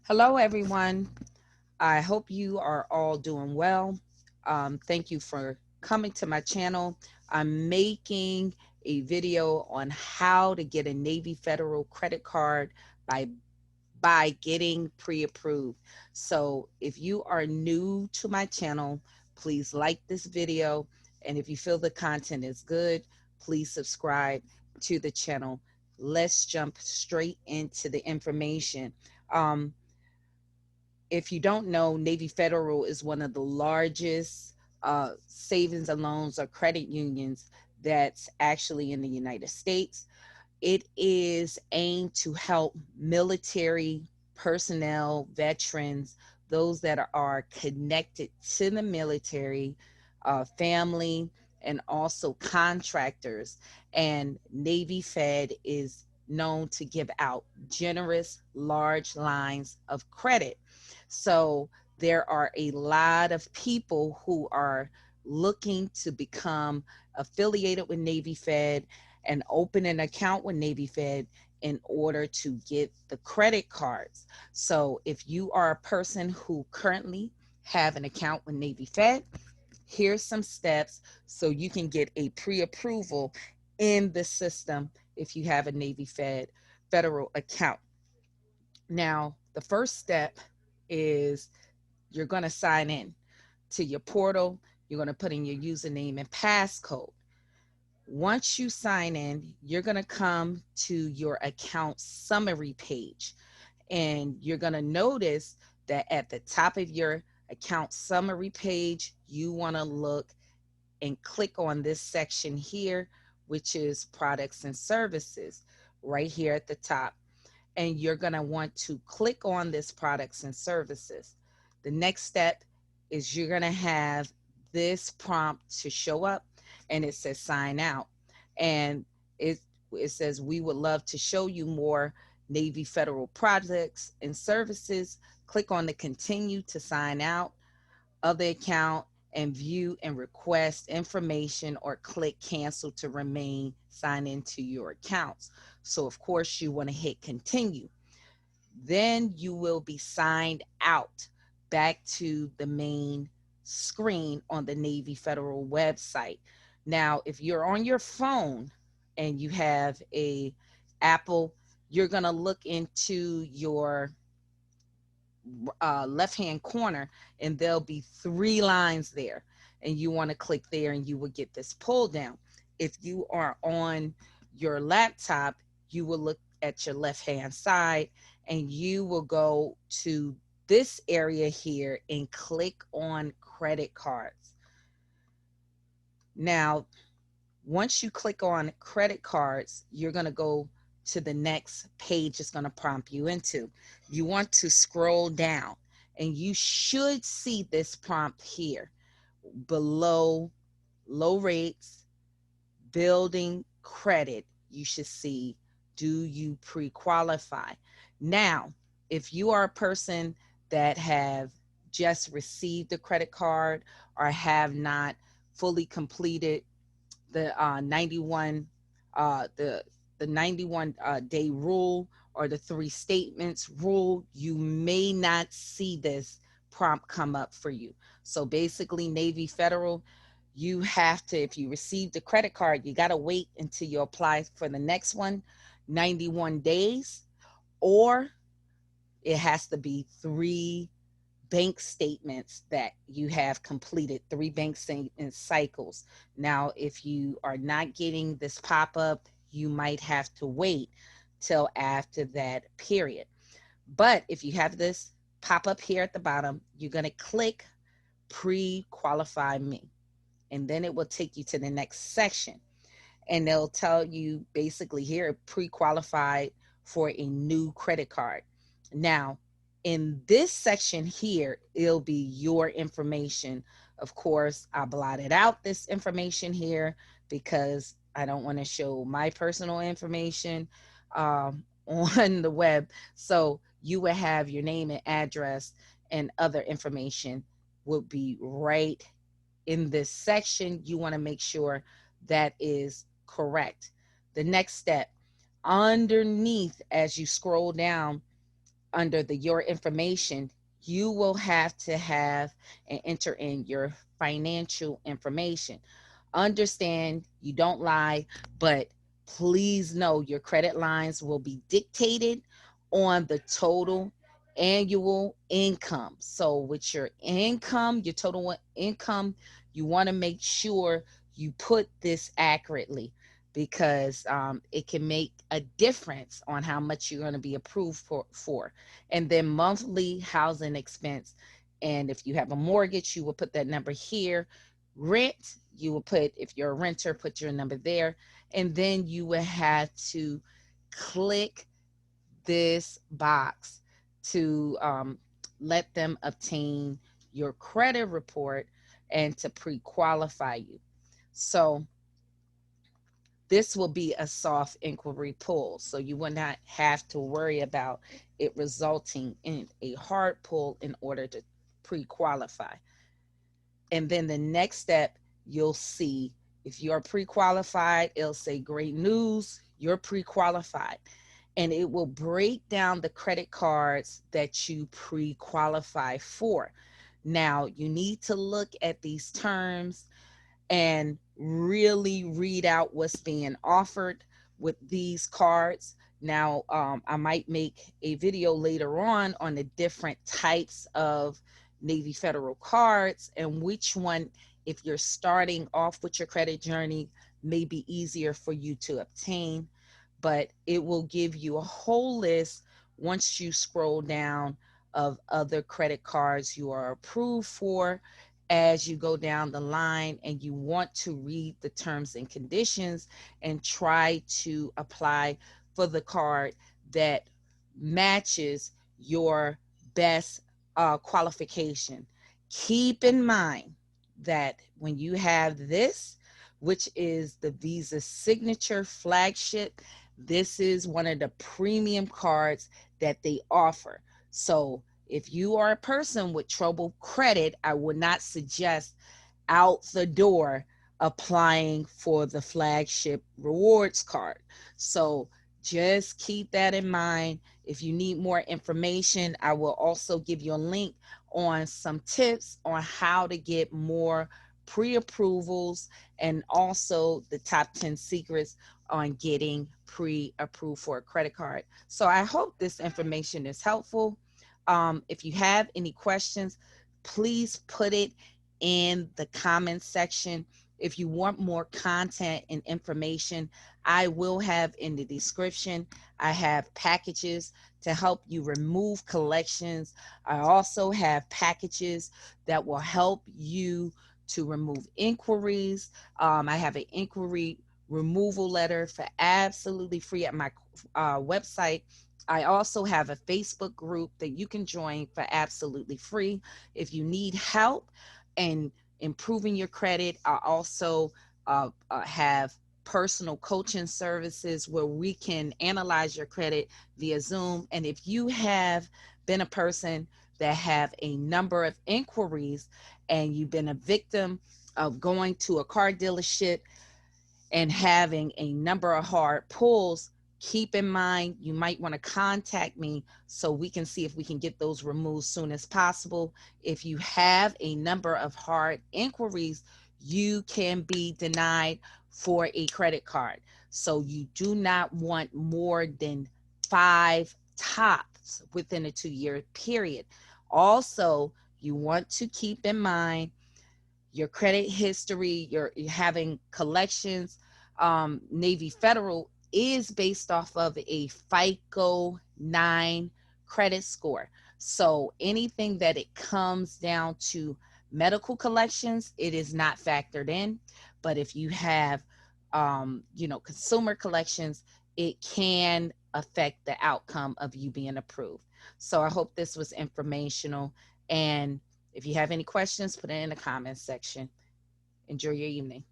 Hello, everyone. I hope you are all doing well. Thank you for coming to my channel. I'm making a video on how to get a Navy Federal credit card by getting pre-approved. So if you are new to my channel, please like this video. And if you feel the content is good, please subscribe to the channel. Let's jump straight into the information. Um, if you don't know, Navy Federal is one of the largest savings and loans or credit unions that's actually in the United States. It is aimed to help military personnel, veterans, those that are connected to the military, family, and also contractors. And Navy Fed is known to give out generous, large lines of credit. So there are a lot of people who are looking to become affiliated with Navy Fed and open an account with Navy Fed in order to get the credit cards. So if you are a person who currently have an account with Navy Fed, here's some steps so you can get a pre-approval in the system if you have a Navy Fed federal account. Now, the first step is you're going to sign in to your portal. You're going to put in your username and passcode. Once you sign in, you're going to come to your account summary page, and you're going to notice that at the top of your account summary page, you want to look and click on this section here, which is products and services, right here at the top. And you're going to want to click on this products and services. The next step is you're going to have this prompt to show up, and it says sign out. And it says we would love to show you more Navy Federal products and services. Click on the continue to sign out of the account and view and request information, or click cancel to remain signed into your accounts. So of course you want to hit continue. Then you will be signed out back to the main screen on the Navy Federal website. Now, if you're on your phone and you have a Apple, you're going to look into your left hand corner, and there'll be three lines there, and you want to click there and you will get this pull down. If you are on your laptop, you will look at your left hand side and you will go to this area here and click on credit cards. Now, once you click on credit cards, you're going to go to the next page it's going to prompt you into. You want to scroll down, and you should see this prompt here below low rates, building credit. You should see, do you pre-qualify? Now, if you are a person that have just received a credit card or have not fully completed the 91 the 91 day rule or the three statements rule, you may not see this prompt come up for you. So basically, Navy Federal, you have to, if you received a credit card, you got to wait until you apply for the next one, 91 days, or it has to be three bank statements that you have completed, three bank statement cycles. Now, if you are not getting this pop up, you might have to wait till after that period. But if you have this pop up here at the bottom, you're going to click pre-qualify me, and then it will take you to the next section, and they'll tell you basically here pre-qualified for a new credit card. Now, in this section here, it'll be your information. Of course, I blotted out this information here because I don't want to show my personal information on the web. So you will have your name and address, and other information will be right in this section. You want to make sure that is correct. The next step, underneath as you scroll down, under the your information, you will have to have and enter in your financial information. Understand, you don't lie, but please know your credit lines will be dictated on the total annual income. So with your income, your total income, you want to make sure you put this accurately, because it can make a difference on how much you're going to be approved for. And then monthly housing expense. And if you have a mortgage, you will put that number here. Rent, you will put, if you're a renter, put your number there. And then you will have to click this box to let them obtain your credit report and to pre-qualify you. So this will be a soft inquiry pull, so you will not have to worry about it resulting in a hard pull in order to pre-qualify. And then the next step, you'll see if you're pre-qualified, it'll say great news, you're pre-qualified. And it will break down the credit cards that you pre-qualify for. Now, you need to look at these terms and really read out what's being offered with these cards. Now, I might make a video later on the different types of Navy Federal cards and which one, if you're starting off with your credit journey, may be easier for you to obtain. But it will give you a whole list once you scroll down of other credit cards you are approved for as you go down the line, and you want to read the terms and conditions and try to apply for the card that matches your best qualification. Keep in mind that when you have this, which is the Visa Signature Flagship, this is one of the premium cards that they offer. So if you are a person with troubled credit, I would not suggest out the door applying for the flagship rewards card. So just keep that in mind. If you need more information, I will also give you a link on some tips on how to get more pre-approvals and also the top 10 secrets on getting pre-approved for a credit card. So I hope this information is helpful. If you have any questions, please put it in the comments section. If you want more content and information, I will have in the description. I have packages to help you remove collections. I also have packages that will help you to remove inquiries. I have an inquiry removal letter for absolutely free at my website. I also have a Facebook group that you can join for absolutely free. If you need help in improving your credit, I also have personal coaching services where we can analyze your credit via Zoom. And if you have been a person that have a number of inquiries and you've been a victim of going to a car dealership and having a number of hard pulls, keep in mind you might want to contact me so we can see if we can get those removed soon as possible. If you have a number of hard inquiries, you can be denied for a credit card. So you do not want more than 5 tops within a 2-year period. Also, you want to keep in mind your credit history, you're having collections. Navy Federal is based off of a FICO 9 credit score. So anything that it comes down to medical collections, it is not factored in. But if you have, consumer collections, it can affect the outcome of you being approved. So I hope this was informational. And if you have any questions, put it in the comments section. Enjoy your evening.